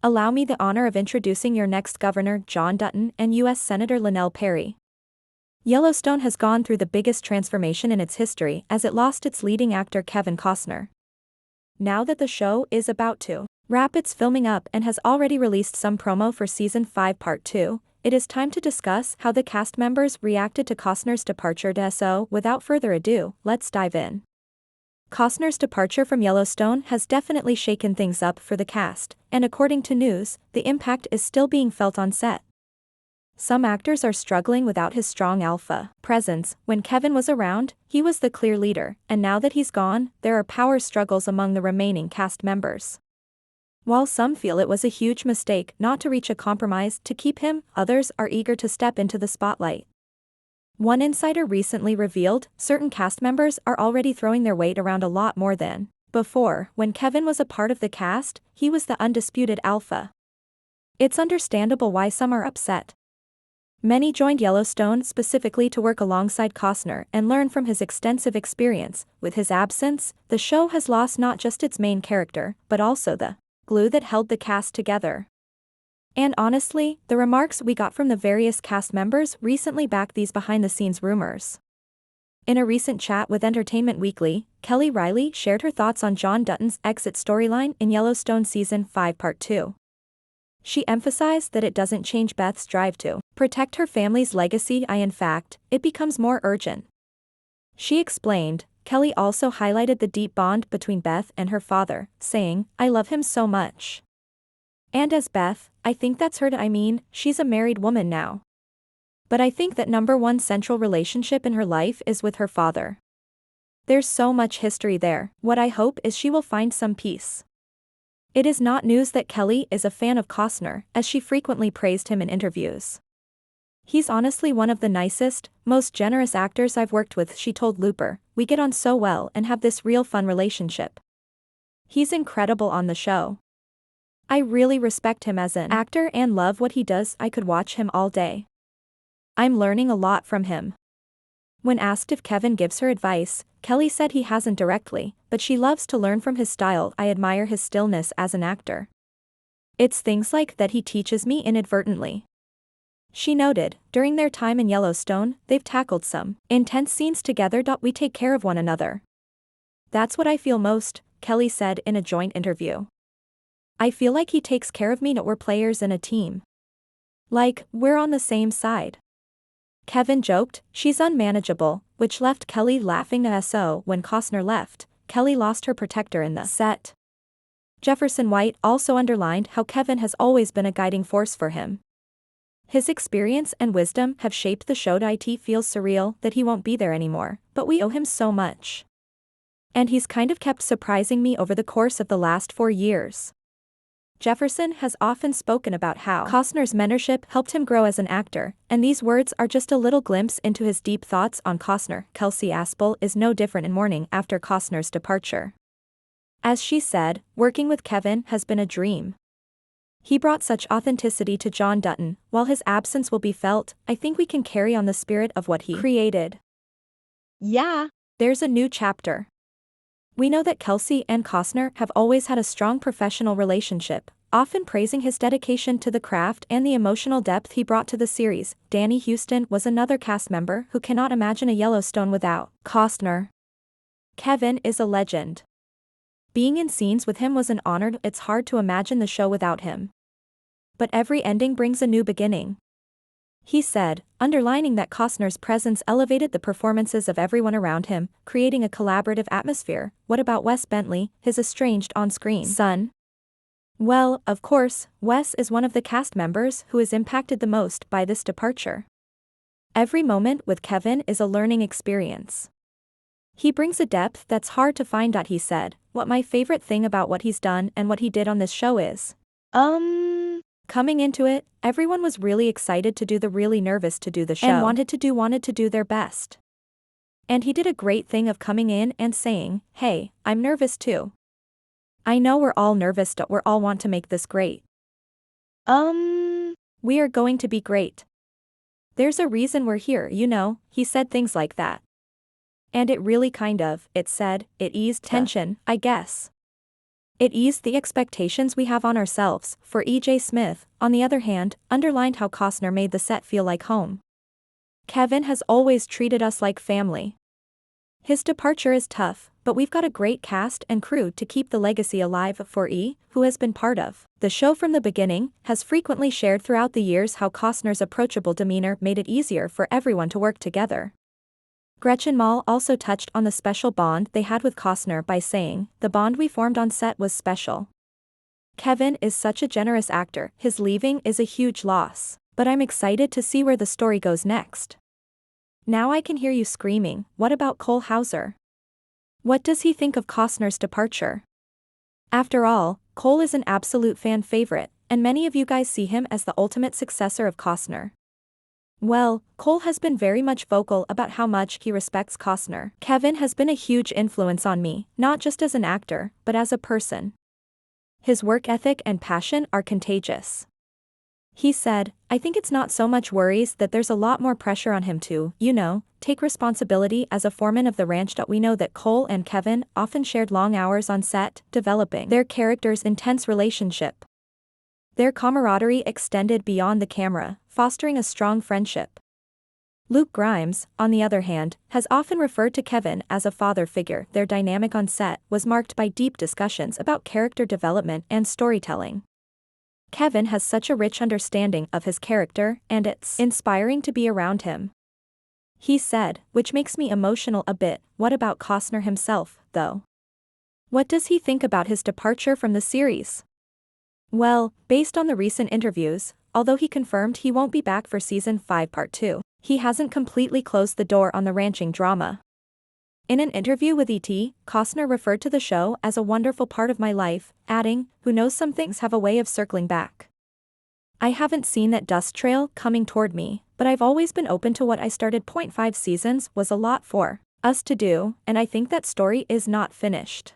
Allow me the honor of introducing your next governor, John Dutton, and U.S. Senator Linnell Perry. Yellowstone has gone through the biggest transformation in its history as it lost its leading actor Kevin Costner. Now that the show is about to wrap its filming up and has already released some promo for Season 5 Part 2, it is time to discuss how the cast members reacted to Costner's departure. So, without further ado, let's dive in. Costner's departure from Yellowstone has definitely shaken things up for the cast, and according to news, the impact is still being felt on set. Some actors are struggling without his strong alpha presence. When Kevin was around, he was the clear leader, and now that he's gone, there are power struggles among the remaining cast members. While some feel it was a huge mistake not to reach a compromise to keep him, others are eager to step into the spotlight. One insider recently revealed certain cast members are already throwing their weight around a lot more than before. When Kevin was a part of the cast, he was the undisputed alpha. It's understandable why some are upset. Many joined Yellowstone specifically to work alongside Costner and learn from his extensive experience. With his absence, the show has lost not just its main character, but also the glue that held the cast together. And honestly, the remarks we got from the various cast members recently back these behind-the-scenes rumors. In a recent chat with Entertainment Weekly, Kelly Riley shared her thoughts on John Dutton's exit storyline in Yellowstone Season 5 Part 2. She emphasized that it doesn't change Beth's drive to protect her family's legacy. In fact, it becomes more urgent. She explained, Kelly also highlighted the deep bond between Beth and her father, saying, I love him so much. And as Beth, I think that's her. She's a married woman now. But I think that number one central relationship in her life is with her father. There's so much history there. What I hope is she will find some peace. It is not news that Kelly is a fan of Costner, as she frequently praised him in interviews. He's honestly one of the nicest, most generous actors I've worked with, she told Looper. We get on so well and have this real fun relationship. He's incredible on the show. I really respect him as an actor and love what he does. I could watch him all day. I'm learning a lot from him. When asked if Kevin gives her advice, Kelly said he hasn't directly, but she loves to learn from his style. I admire his stillness as an actor. It's things like that he teaches me inadvertently. She noted, during their time in Yellowstone, they've tackled some intense scenes together. We take care of one another. That's what I feel most, Kelly said in a joint interview. I feel like he takes care of me. We're players in a team. Like, we're on the same side. Kevin joked, she's unmanageable, which left Kelly laughing. So, when Costner left, Kelly lost her protector in the set. Jefferson White also underlined how Kevin has always been a guiding force for him. His experience and wisdom have shaped the show. It feels surreal that he won't be there anymore, but we owe him so much. And he's kind of kept surprising me over the course of the last 4 years. Jefferson has often spoken about how Costner's mentorship helped him grow as an actor, and these words are just a little glimpse into his deep thoughts on Costner. Kelsey Aspel is no different in mourning after Costner's departure. As she said, working with Kevin has been a dream. He brought such authenticity to John Dutton. While his absence will be felt, I think we can carry on the spirit of what he created. Yeah, there's a new chapter. We know that Kelsey and Costner have always had a strong professional relationship, often praising his dedication to the craft and the emotional depth he brought to the series. Danny Houston was another cast member who cannot imagine a Yellowstone without Costner. Kevin is a legend. Being in scenes with him was an honor. It's hard to imagine the show without him. But every ending brings a new beginning. He said, underlining that Costner's presence elevated the performances of everyone around him, creating a collaborative atmosphere. What about Wes Bentley, his estranged on-screen son? Well, of course, Wes is one of the cast members who is impacted the most by this departure. Every moment with Kevin is a learning experience. He brings a depth that's hard to find. He said, what my favorite thing about what he's done and what he did on this show is, coming into it, everyone was really excited to do the really nervous to do the show and wanted to do their best. And he did a great thing of coming in and saying, hey, I'm nervous too. I know we're all nervous. We all want to make this great. We are going to be great. There's a reason we're here, he said things like that. And it really it eased tension, I guess. It eased the expectations we have on ourselves. For E.J. Smith, on the other hand, underlined how Costner made the set feel like home. Kevin has always treated us like family. His departure is tough, but we've got a great cast and crew to keep the legacy alive for E, who has been part of the show from the beginning, has frequently shared throughout the years how Costner's approachable demeanor made it easier for everyone to work together. Gretchen Mol also touched on the special bond they had with Costner by saying, "The bond we formed on set was special. Kevin is such a generous actor, his leaving is a huge loss, but I'm excited to see where the story goes next." Now I can hear you screaming, what about Cole Hauser? What does he think of Costner's departure? After all, Cole is an absolute fan favorite, and many of you guys see him as the ultimate successor of Costner. Well, Cole has been very much vocal about how much he respects Costner. "Kevin has been a huge influence on me, not just as an actor, but as a person. His work ethic and passion are contagious." He said, "I think it's not so much worries that there's a lot more pressure on him to, take responsibility as a foreman of the ranch. We know that Cole and Kevin often shared long hours on set, developing their characters' intense relationship. Their camaraderie extended beyond the camera, fostering a strong friendship." Luke Grimes, on the other hand, has often referred to Kevin as a father figure. Their dynamic on set was marked by deep discussions about character development and storytelling. "Kevin has such a rich understanding of his character, and it's inspiring to be around him," he said, "which makes me emotional a bit." What about Costner himself, though? What does he think about his departure from the series? Well, based on the recent interviews, although he confirmed he won't be back for Season 5 Part 2, he hasn't completely closed the door on the ranching drama. In an interview with ET, Costner referred to the show as a wonderful part of my life, adding, "Who knows, some things have a way of circling back. I haven't seen that dust trail coming toward me, but I've always been open to what I started. 5 seasons was a lot for us to do, and I think that story is not finished."